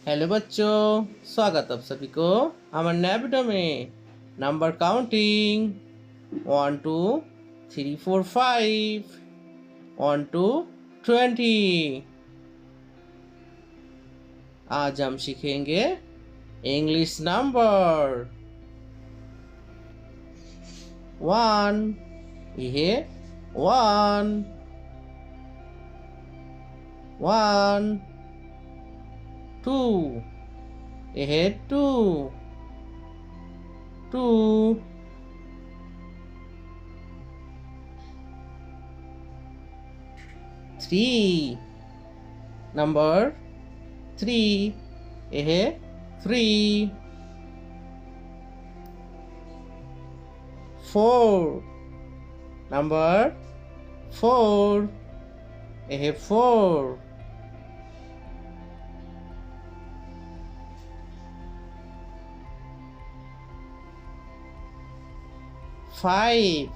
Hello बच्चों, स्वागत आप सभी को हमारे नए वीडियो में। Number counting 1 2 3 4 5 1 to 20। आज हम सीखेंगे इंग्लिश नंबर। 1 ये 1 1 2 ये 2 2 3 number 3 ये 3 4 number 4 ये 4 5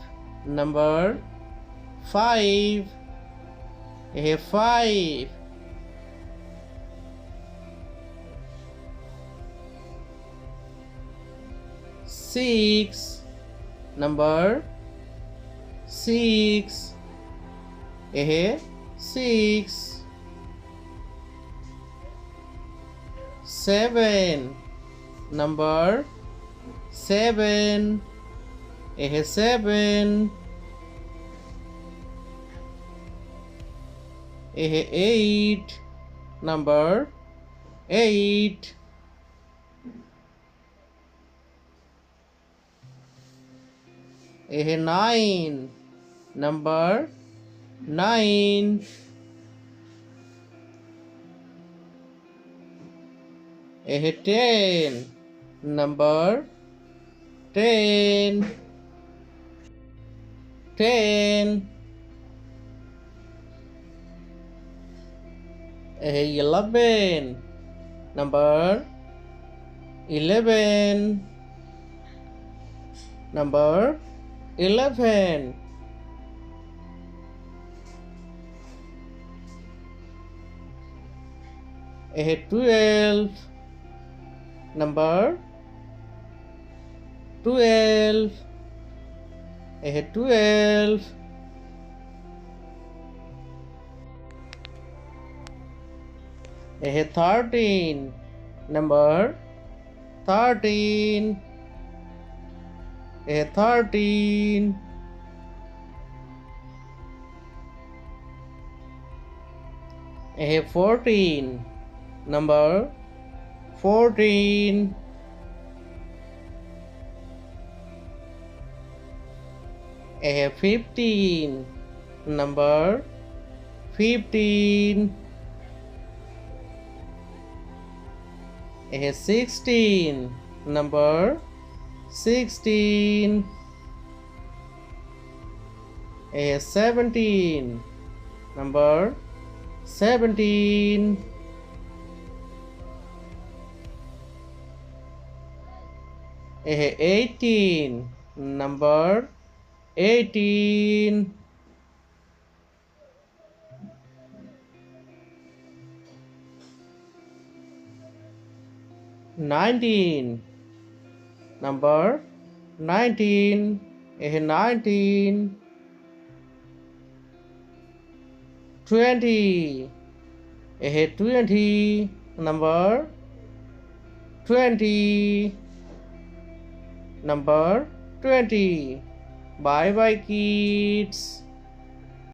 number 5 ये 5 6 number 6 ये 6 7 number 7 ये 7 ये 8 number 8 ये 9 number 9 ये 10 number 10 10 ये 11 number 11 number 11 ये 12 number 12 ये 12 ये 13 number 13 ये 13 ये 14 number 14 ये 15 number 15 ये 16 number 16 ये 17 number 17 ये 18 number 18 19 number 19 ये 19 20 ये 20 number 20 number 20 bye bye kids।